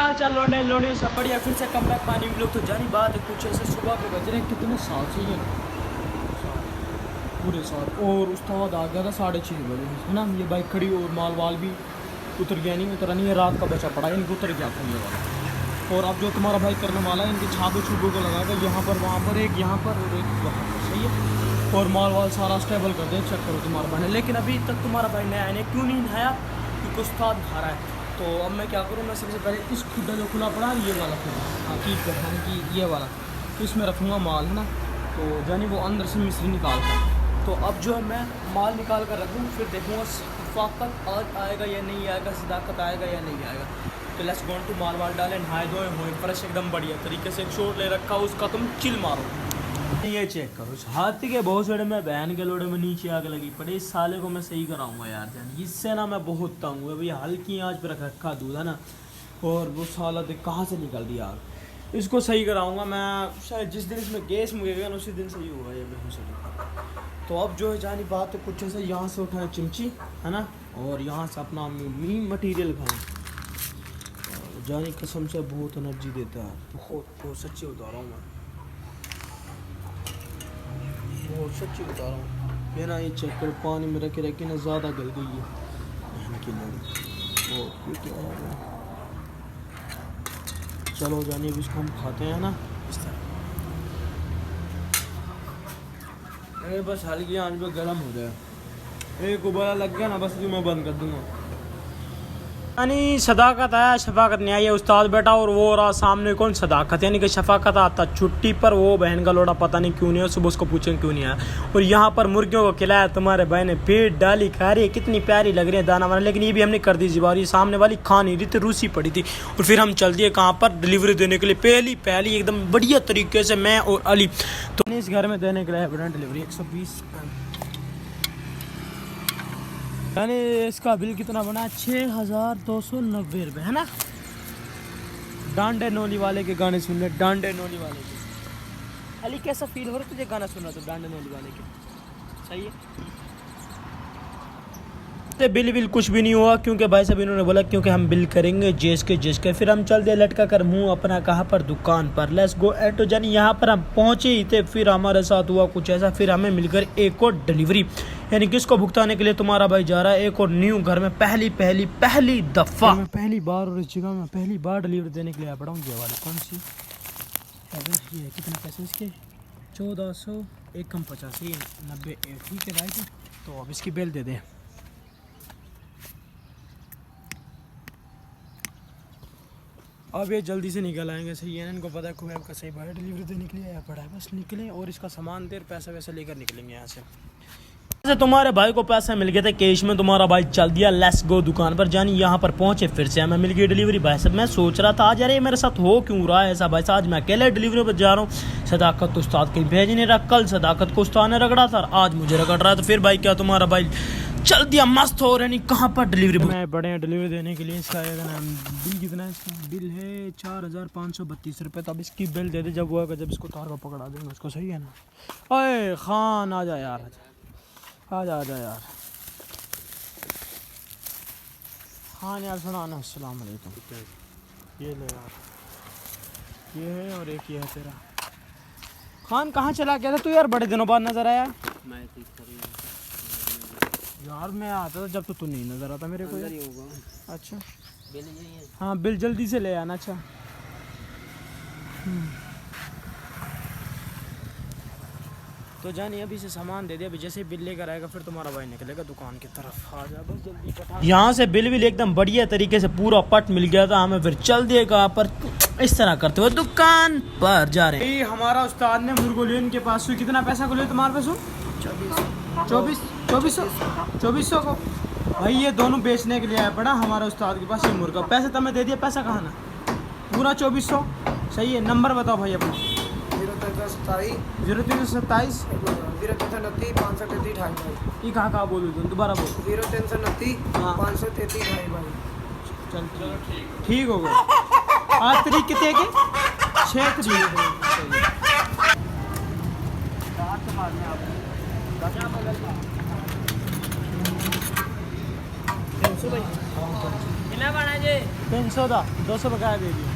हाल चाल लौटे लोड़े सब बढ़िया। फिर से कम बैक पानी भी लोग तो जानी बात है कुछ ऐसे सुबह के बज रहे कितने साल से ये पूरे साल। और उस्ताद आ गया था 6:30 बजे है ना। ये बाइक खड़ी और माल वाल भी उतर गया नहीं, उतरा नहीं है। रात का बचा पड़ा है, इनको उतर गया था ये वाला। और अब जो तुम्हारा भाई करने वाला है, इनके छापों छुपों को लगाएगा यहाँ पर वहाँ पर, एक यहाँ पर और एक वहाँ पर, सही है। और माल वाल सारा स्टेबल कर दे, चेक करो तुम्हारा भाई ने। लेकिन अभी तक तुम्हारा भाई नया आने क्यों नहीं नहाया, क्योंकि उस्ताद नहा रहा है। तो अब मैं क्या करूँ, मैं सबसे पहले इस खुदा जो खुला पड़ा है ये वाला खुदा, हाँ ठीक है, यानी कि ये वाला, तो इसमें रखूँगा माल है ना। तो यानी वो अंदर से मिस्री निकाल कर, तो अब जो है मैं माल निकाल कर रखूँ, फिर देखूँगा सफाकत आज आएगा या नहीं आएगा, सदाकत आएगा या नहीं आएगा। तो लेट्स गो टू माल वाल डालें, नहाए धोए हुए फ्रेश एकदम बढ़िया तरीके से। एक शॉट ले रखा उसका, तुम चिल मारो। ये चेक करो, हाथी के बहुत सारे में बहन के लोड़े में नीचे आग लगी पड़े। इस साले को मैं सही कराऊंगा यार जान, इससे ना मैं बहुत तंग हुआ भैया। हल्की आंच पर रखा दूध है ना, और वो साला देख कहाँ से निकल दिया आग। इसको सही कराऊंगा मैं, शायद जिस दिन इसमें गैस मुझेगा ना उसी दिन सही होगा ये मैं सही। तो अब जो है जानी बात है कुछ ऐसा, यहाँ से उठाएं चिमची है ना, और यहाँ से अपना मीन मटीरियल खाएँ। जानी कसम से बहुत एनर्जी देता है, बहुत बहुत सच्ची बता रहा हूँ मैं, बहुत सच्ची बता रहा हूँ। मेरा ये चेक करो, पानी में रखे रखे ना ज़्यादा गल गई है बहन की लड़ी। और ये क्या है, चलो जानिए अब इसको हम खाते हैं ना इस तरह। अरे बस हल्की आंच पे गर्म हो जाए, एक उबाला लग गया ना बस जो मैं बंद कर दूँगा। यानी सदाकत आया, शफाकत नहीं आई है। उस्ताद बेटा और वो रहा सामने कौन, सदाकत, यानी कि शफाकत आता छुट्टी पर, वो बहन का लोड़ा पता नहीं क्यों नहीं है। सुबह उसको पूछें क्यों नहीं आया। और यहाँ पर मुर्गियों को खिलाया तुम्हारे भाई ने, पेट डाली खा रही है, कितनी प्यारी लग रही है दाना वाना। लेकिन ये भी हमने कर दी जिबारी, सामने वाली खा नहीं रही थी, रूसी पड़ी थी। और फिर हम चल दिए कहाँ पर, डिलीवरी देने के लिए। पहली एकदम बढ़िया तरीके से मैं और अली तो इस घर में देने के लिए बड़ा डिलीवरी 120। यानी इसका बिल कितना बना, 6290 रुपये है ना। डांडे नोली वाले के गाने सुन ले, डांडे नोली वाले के। अली कैसा फील हो रहा है तुझे गाना सुन रहा तो डांडे नोली वाले के, सही है। बिल कुछ भी नहीं हुआ, क्योंकि भाई साहब इन्होंने बोला क्योंकि हम बिल करेंगे जेस के। फिर हम चल दिए लटका कर मुंह अपना कहाँ पर, दुकान पर। लेट्स गो एटो जानी। यहाँ पर हम पहुँचे ही थे, फिर हमारे साथ हुआ कुछ ऐसा। फिर हमें मिलकर एक और डिलीवरी, यानी किसको भुगताने के लिए तुम्हारा भाई जा रहा है एक और न्यू घर में, पहली दफ़ा मैं पहली बार, और इस जगह में पहली बार डिलीवरी देने के लिए आ पड़ा हूँ। ये वाली कौन सी है, ये कितने पैसे इसके, 1400, एक कम 85, 90, ठीक है भाई। तो अब इसकी बिल दे दें। अब ये जल्दी से निकल आएंगे, सही है। इनको पता है खुमैब का सही भाई डिलीवरी देने के लिए आया पड़ा है, बस निकलें और इसका सामान देर पैसा वैसा लेकर निकलेंगे यहाँ से। तुम्हारे भाई को पैसा मिल गया था कैश में, तुम्हारा भाई चल दिया लेट्स गो दुकान पर जानी। यहाँ पर पहुंचे, फिर से हमें मिल गई डिलीवरी। भाई साहब मैं सोच रहा था आज यार ये मेरे साथ हो क्यों रहा है ऐसा। भाई साहब आज मैं अकेले डिलीवरी पर जा रहा हूँ, सदाकत तो उस्ताद कहीं भेज नहीं रहा। कल सदाकत को उस्ताद ने रगड़ा था, आज मुझे रगड़ रहा है। तो फिर भाई क्या तुम्हारा भाई चल दिया मस्त हो रहा नहीं। कहाँ पर डिलीवरी मैं बड़े हैं डिलीवरी देने के लिए। इसका बिल कितना है, इसका बिल है 4532 रुपये। तो अब इसकी बिल दे दे, जब वो आएगा जब इसको तार पर पकड़ा देंगे उसको, सही है ना। अरे खान आ जा यार, आजा यार खान यार, सुना ना। अस्सलाम वालेकुम, ये ले यार, ये है और एक ये है तेरा। खान कहाँ चला गया था तू यार, बड़े दिनों बाद नज़र आया। मैं यार मैं आता था जब तो तू नहीं नज़र आता मेरे को। अच्छा बिल है। हाँ बिल जल्दी से ले आना। अच्छा तो जानिए अभी से सामान दे दिया, अभी जैसे बिल लेकर आएगा फिर तुम्हारा भाई निकलेगा दुकान की तरफ। आ जा बस जल्दी। यहाँ से बिल भी एकदम बढ़िया तरीके से पूरा पट मिल गया था हमें। फिर चल दिएगा पर इस तरह करते हुए दुकान पर जा रहे हैं। हमारा उस्ताद ने मुर्गोलियन के पास कितना पैसा को लिया तुम्हारे पास, 2400 को भाई ये दोनों बेचने के लिए आया पड़ा हमारा उस्ताद के पास ये मुर्गा। पैसे तो मैं दे दिया, पैसा कहाँ ना, पूरा 2400 सही है। नंबर बताओ भाई अपना। 0327 0329 533 28। ये कहाँ बोलो तुम दोबारा बोलो। 0329 533 28। चल ठीक हो गया। आज तरीक कितने के 6 तरीक। 500 भाई। कितना बना जी? 300 दा 200 बकाया दे दिया।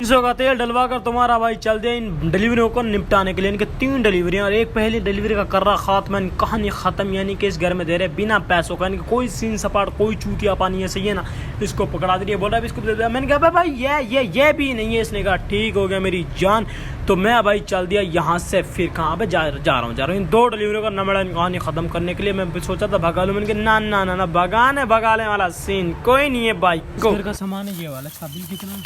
300 का तेल डलवा कर तुम्हारा भाई चल दिया इन डिलीवरियों को निपटाने के लिए। इनके 3 डिलीवरियाँ और एक पहली डिलीवरी का कर रहा खात्मा, कहानी ख़त्म। यानी कि इस घर में दे रहे बिना पैसों का, इनका कोई सीन सपाट कोई चूतिया पानी है सही है ना। इसको पकड़ा दे रही है, बोल रहा है इसको दे दिया। मैंने कहा भाई ये भी नहीं है। इसने कहा ठीक हो गया मेरी जान। तो मैं भाई चल दिया यहाँ से। फिर कहाँ पे जा रहा हूँ इन 2 डिलीवरियों का नमड़ा कहानी ख़त्म करने के लिए। मैं सोचा था भगा लूँ, मैंने कहा ना भगाने वाला सीन कोई नहीं है भाई। घर का सामान है ये वाला, इसका बिल कितना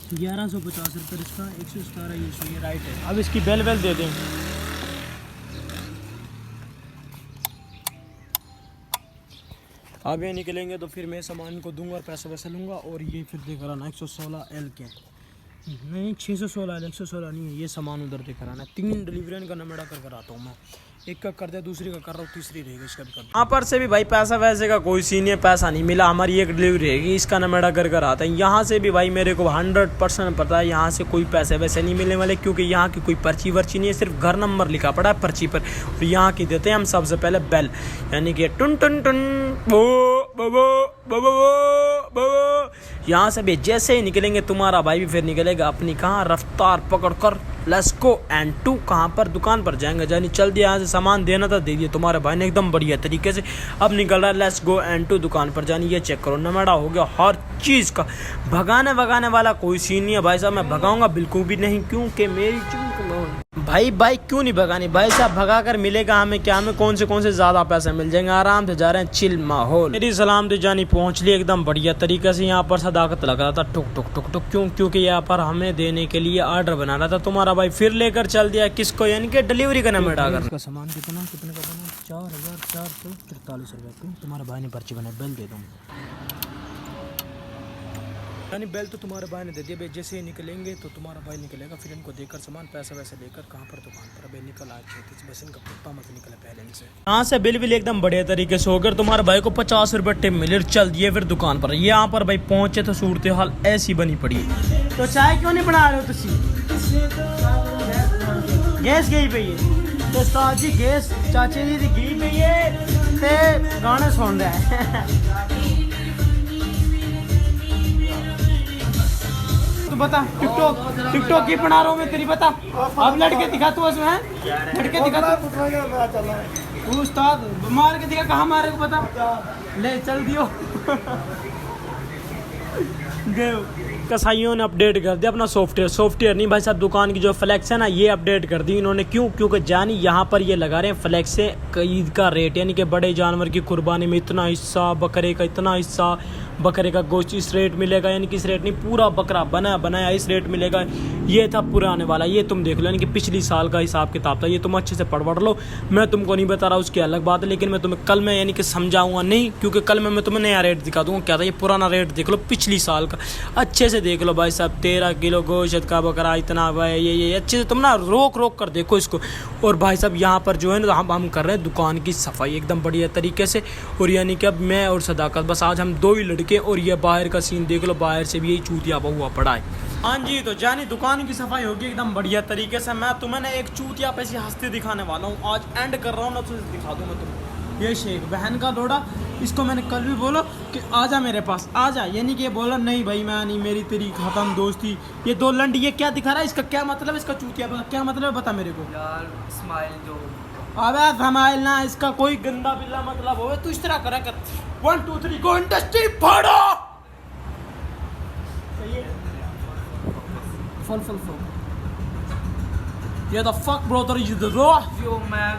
1150 रुपये, इसका 117 ये राइट है। अब इसकी बेल दे दें। अब ये निकलेंगे तो फिर मैं सामान को दूंगा और पैसे वैसे लूँगा। और ये फिर देकर आना 116 L के नहीं 616 L 116 नहीं है। ये सामान उधर देकर आना। 3 डिलीवरी का नमेड़ा कर आता हूँ मैं। एक का कर दिया, दूसरी का कर रहा हूँ, तीसरी रहेगी इसका भी कर। यहाँ पर से भी भाई पैसा वैसे का कोई सीन है, पैसा नहीं मिला। हमारी एक डिलीवरी रहेगी, इसका नमेड़ा कर आता है। यहाँ से भी भाई मेरे को 100% पता है यहाँ से कोई पैसे वैसे नहीं मिलने वाले, क्योंकि यहाँ की कोई पर्ची वर्ची नहीं है, सिर्फ घर नंबर लिखा पड़ा है पर्ची पर। और यहाँ की देते हैं हम सबसे पहले बेल, यानी कि टुन टुन टुन बो बो बो बो। यहाँ से भी जैसे ही निकलेंगे तुम्हारा भाई भी फिर निकलेगा अपनी कहाँ रफ्तार पकड़ कर। लेट्स गो एंड 2 कहाँ पर दुकान पर जाएंगे। जानी चल दिया यहाँ से, सामान देना था दे दिया तुम्हारे भाई ने एकदम बढ़िया तरीके से। अब निकल रहा है लेट्स गो एंड 2 दुकान पर जानी। ये चेक करो नमेड़ा हो गया हर चीज़ का। भगाने वाला कोई सीन नहीं है भाई साहब। मैं भगाऊंगा बिल्कुल भी नहीं, क्योंकि मेरी भाई क्यों नहीं भगानी भाई साहब। भगा कर मिलेगा हमें क्या, हमें कौन से ज़्यादा पैसे मिल जाएंगे। आराम से जा रहे हैं, चिल माहौल। मेरी सलाम तो जानी पहुँच ली एकदम बढ़िया तरीके से। यहाँ पर सदाकत लग रहा था टुक टुक टुक टुक, क्योंकि यहाँ पर हमें देने के लिए ऑर्डर बना रहा था तुम्हारा भाई। फिर लेकर चल दिया किसको, यानी कि डिलीवरी का नंबर डाल। इसका सामान कितने का बना 4443 रुपये। तुम्हारे भाई ने पर्ची बनाई, बिल दे दूँ यानी बेल तो तुम्हारे भाई ने दे दिया। जैसे ही निकलेंगे तो तुम्हारा भाई निकलेगा, फिर इनको देकर सामान पैसा वैसे लेकर कहाँ पर दुकान पर। अबे निकल आज बस इनका पप्पा मत निकले पहले इनसे। यहाँ से बिल भी एकदम बढ़िया तरीके से होकर तुम्हारे भाई को 50 रुपये टिप मिले। चल दिए फिर दुकान पर। यहाँ पर भाई पहुँचे तो सूरत हाल ऐसी बनी पड़ी। तो चाय क्यों नहीं बना रहे हो तुम? गैस गई पई है तो उस्ताद जी गैस चाचे जी की गई पई है ते गाने सुन रहा है। बता टिकटॉक की बना रहा हूँ मैं तेरी, बता अब लड़के दिखा तू उसमें, लड़के दिखा तू उस्ताद मार के दिखा। कहाँ मारे को बता, ले चल दियो। कसाईयों ने अपडेट कर दिया अपना सॉफ्टवेयर नहीं भाई साहब, दुकान की जो फ्लैक्स है ना ये अपडेट कर दी इन्होंने। क्योंकि जानी यहाँ पर ये लगा रहे हैं फ्लैक्स से ईद का रेट, यानी कि बड़े जानवर की कुर्बानी में इतना हिस्सा, बकरे का इतना हिस्सा, बकरे का गोश्त इस रेट मिलेगा, यानी कि इस रेट नहीं पूरा बकरा बनाया इस रेट मिलेगा। ये था पुराने वाला, ये तुम देख लो, यानी कि पिछली साल का हिसाब किताब था। ये तुम अच्छे से पढ़ लो, मैं तुमको नहीं बता रहा उसकी अलग बात है, लेकिन मैं तुम्हें कल में यानी कि समझाऊंगा नहीं, क्योंकि कल में मैं तुम्हें नया रेट दिखा दूंगा। क्या था ये पुराना रेट देख लो पिछली साल का, अच्छे से देख लो भाई साहब। 13 किलो गोश्त का बकरा इतना ये अच्छे से तुम ना रोक कर देखो इसको। और भाई साहब यहाँ पर जो है ना हम कर रहे हैं दुकान की सफाई एकदम बढ़िया तरीके से। और यानी कि अब मैं और सदाकत बस आज हम 2 ही लड़के, और ये बाहर का सीन देख लो, बाहर से भी यही चूतिया हुआ पड़ा है। हाँ जी, तो जानी दुकान की सफाई होगी एकदम बढ़िया तरीके से। मैं तुम्हें ना एक चूतिया पे ऐसी हंसती दिखाने वाला हूँ, आज एंड कर रहा हूँ ना तो दिखा दूँ मैं तुम्हें। ये शेख बहन का लोड़ा, इसको मैंने कल भी बोला कि आजा मेरे पास आजा, यानी कि ये बोला नहीं भाई मैं नहीं, मेरी तेरी खत्म दोस्ती। ये 2 लंडी ये क्या दिखा रहा है, इसका क्या मतलब है, इसका चूतिया क्या मतलब है बता मेरे को यार। स्माइल जो अबे स्माइल ना, इसका कोई गंदा बिल्ला मतलब हो तू इस तरह करा कर। 1 2 3 गो इंडस्ट्री फाड़ो। फुल ये the fuck brother is the raw yo man.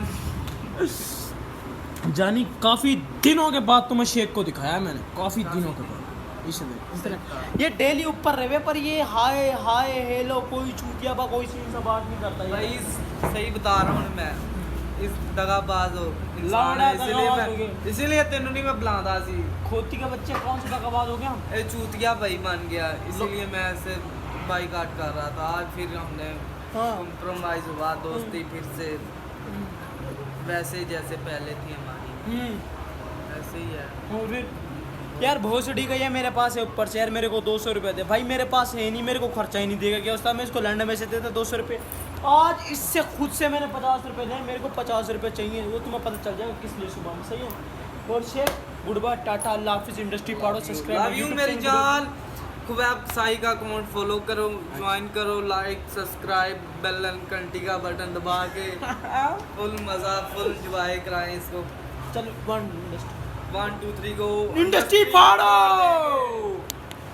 जानी काफ़ी दिनों के बाद तुम्हें शेख को दिखाया मैंने, काफ़ी दिनों के बाद। इस तरह ये डेली ऊपर रहे, पर ये हाय हाय हेलो कोई चूतिया बा कोई सीन सा बात नहीं करता भाई सही बता रहा हूँ मैं, इस दगाबाज हो लाड़ा इसीलिए तेनू नहीं मैं बुलाता सी। खोती का बच्चे कौन सा दगाबाज हो गया, ए चूतिया भाई मान गया, इसीलिए मैं ऐसे बाईकाट कर रहा था। आज फिर हमने कॉम्प्रोमाइज हुआ, दोस्ती फिर से वैसे जैसे पहले थी हमारी, ऐसे ही है। और फिर यार भोसड़ी का ये मेरे पास है ऊपर से यार मेरे को 200 रुपये दे भाई, मेरे पास है नहीं, मेरे को खर्चा ही नहीं देगा क्या उसका, मैं इसको लंदन में से देता 200 रुपये, आज इससे खुद से मैंने 50 रुपये दिए, मेरे को 50 रुपये चाहिए, वो तुम्हें पता चल जाएगा किस लिए सुबह में, सही है। और शेख गुड बाय, टाटा, अल्लाह हाफिज़, इंडस्ट्री पाड़ो, सब्सक्राइब लव यू मेरी जान। खूब आप साई का अकाउंट फॉलो करो, ज्वाइन करो, लाइक सब्सक्राइब, बेल घंटी का बटन दबा के फुल मज़ा फुल इंजॉय कराएं इसको। चलो 1 इंडस्ट्री 1 2 3 गो इंडस्ट्री फाड़ो।